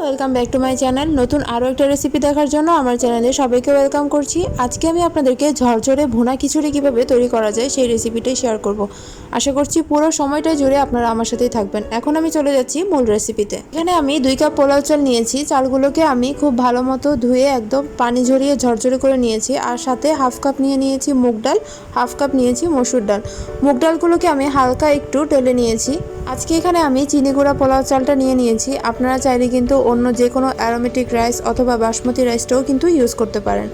Welcome back to my channel. নতুন আরও একটা রেসিপি দেখার জন্য আমার চ্যানেলে সবাইকে ওয়েলকাম করছি। আজকে আমি আপনাদেরকে ঝরঝরে ভুনা খিচুড়ি কীভাবে তৈরি করা যায় সেই রেসিপিটাই শেয়ার করব। আশা করছি পুরো সময়টা জুড়ে আপনারা আমার সাথেই থাকবেন। এখন আমি চলে যাচ্ছি মূল রেসিপিতে। এখানে আমি 2 কাপ পোলাও চাল নিয়েছি। চালগুলোকে আমি খুব ভালো মতো ধুয়ে একদম পানি ঝরিয়ে ঝরঝরে করে নিয়েছি। আর সাথে হাফ কাপ নিয়েছি মুগ ডাল, হাফ কাপ নিয়েছি মসুর ডাল। মুগ ডালগুলোকে আমি হালকা একটু টেলে নিয়েছি। আজকে এখানে আমি চিনি গুঁড়া পোলাও চালটা নিয়েছি। আপনারা চাইলে কিন্তু অন্য যে কোনো অ্যারোমেটিক রাইস অথবা বাসমতি রাইসটাও কিন্তু ইউজ করতে পারেন।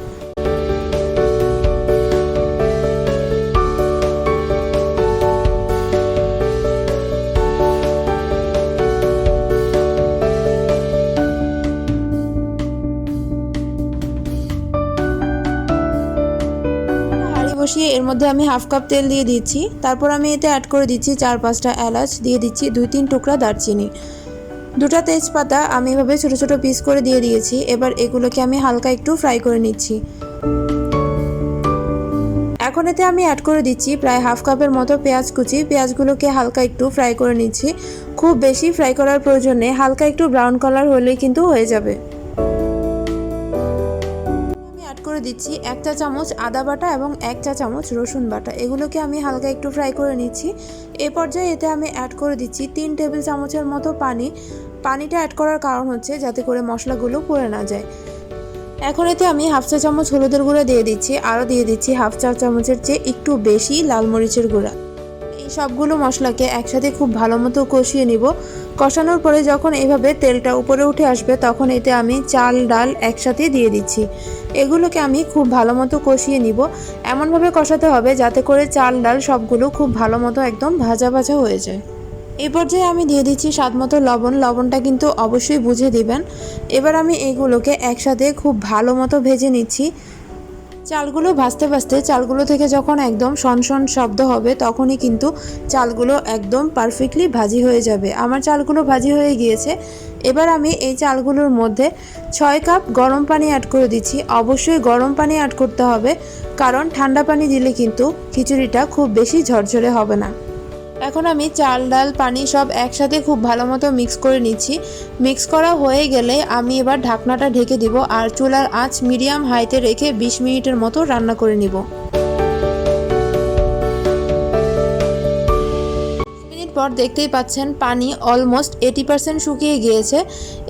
বসিয়ে এর মধ্যে আমি হাফ কাপ তেল দিয়ে দিচ্ছি। তারপর আমি এতে অ্যাড করে দিচ্ছি 4-5টা এলাচ, দিয়ে দিচ্ছি 2-3 টুকরা দারচিনি, 2টা তেজপাতা আমি এভাবে ছোট ছোট পিস করে দিয়ে দিয়েছি। এবার এগুলোকে আমি হালকা একটু ফ্রাই করে নিচ্ছি। এখন এতে আমি অ্যাড করে দিচ্ছি প্রায় হাফ কাপের মতো পেঁয়াজ কুচি। পেঁয়াজগুলোকে হালকা একটু ফ্রাই করে নিচ্ছি। খুব বেশি ফ্রাই করার প্রয়োজন নেই, হালকা একটু ব্রাউন কালার হলেই কিন্তু হয়ে যাবে। করে দিচ্ছি 1 চা চামচ আদা বাটা এবং 1 চা চামচ রসুন বাটা। এগুলোকে আমি হালকা একটু ফ্রাই করে নিচ্ছি। এই পর্যায়ে এতে আমি অ্যাড করে দিচ্ছি 3 টেবিল চামচের মতো পানি। পানিটা অ্যাড করার কারণ হচ্ছে যাতে করে মশলাগুলো পুড়ে না যায়। এখন এতে আমি হাফ চা চামচ হলুদের গুঁড়া দিয়ে দিচ্ছি, আরও দিয়ে দিচ্ছি হাফ চা চামচের চেয়ে একটু বেশি লাল মরিচের গুঁড়া। এই সবগুলো মশলাকে একসাথে খুব ভালো মতো কষিয়ে নিব। কষানোর পরে যখন এইভাবে তেলটা উপরে উঠে আসবে তখন এতে আমি চাল ডাল একসাথে দিয়ে দিচ্ছি। এগুলোকে আমি খুব ভালো মতো কষিয়ে নিব। এমনভাবে কষাতে হবে যাতে করে চাল ডাল সবগুলো খুব ভালো মতো একদম ভাজা ভাজা হয়ে যায়। এই পর্যায়ে আমি দিয়ে দিচ্ছি স্বাদ মতো লবণ। লবণটা কিন্তু অবশ্যই বুঝে দিবেন। এবার আমি এইগুলোকে একসাথে খুব ভালো মতো ভেজে নিচ্ছি। চালগুলো ভাজতে ভাজতে চালগুলো থেকে যখন একদম সনসন শব্দ হবে তখনই কিন্তু চালগুলো একদম পারফেক্টলি ভাজি হয়ে যাবে। আমার চালগুলো ভাজি হয়ে গিয়েছে। এবার আমি এই চালগুলোর মধ্যে 6 কাপ গরম পানি অ্যাড করে দিচ্ছি। অবশ্যই গরম পানি অ্যাড করতে হবে, কারণ ঠান্ডা পানি দিলে কিন্তু খিচুড়িটা খুব বেশি ঝরঝরে হবে না। এখন আমি চাল ডাল পানি সব একসাথে খুব ভালো মতো মিক্স করে নিচ্ছি। মিক্স করা হয়ে গেলে আমি এবার ঢাকনাটা ঢেকে দিব আর চুলার আঁচ মিডিয়াম হাইতে রেখে 20 মিনিটের মতো রান্না করে নিব। পর দেখতেই পাচ্ছেন পানি অলমোস্ট 80% শুকিয়ে গিয়েছে।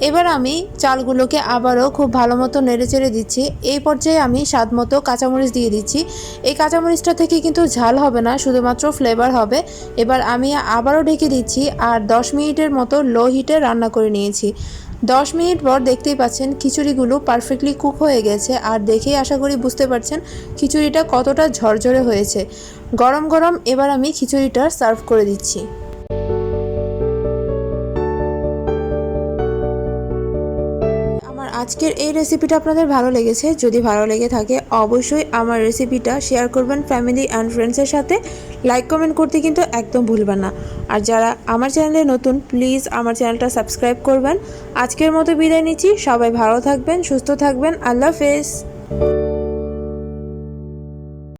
এবার আমি চালগুলোকে আবারও খুব ভালো মতো নেড়েচেড়ে দিচ্ছি। এই পর্যায়ে আমি স্বাদ মতো কাঁচামরিচ দিয়ে দিচ্ছি। এই কাঁচামরিচটা থেকে কিন্তু ঝাল হবে না, শুধুমাত্র ফ্লেভার হবে। এবার আমি আবারও ঢেকে দিচ্ছি আর 10 মিনিটের মতো লো হিটে রান্না করে নিয়েছি। 10 মিনিট পর দেখতেই পাচ্ছেন খিচুড়িগুলো পারফেক্টলি কুক হয়ে গেছে। আর দেখেই আশা করি বুঝতে পারছেন খিচুড়িটা কতটা ঝরঝরে হয়েছে। গরম গরম এবার আমি খিচুড়িটা সার্ভ করে দিচ্ছি। আজকের এই রেসিপিটা আপনাদের ভালো লেগেছে, যদি ভালো লেগে থাকে অবশ্যই আমার রেসিপিটা শেয়ার করবেন ফ্যামিলি অ্যান্ড ফ্রেন্ডসের সাথে। লাইক কমেন্ট করতে কিন্তু একদম ভুলবেন না। আর যারা আমার চ্যানেলে নতুন প্লিজ আমার চ্যানেলটা সাবস্ক্রাইব করবেন। আজকের মতো বিদায় নিচ্ছি। সবাই ভালো থাকবেন, সুস্থ থাকবেন। আল্লাহ হাফেজ।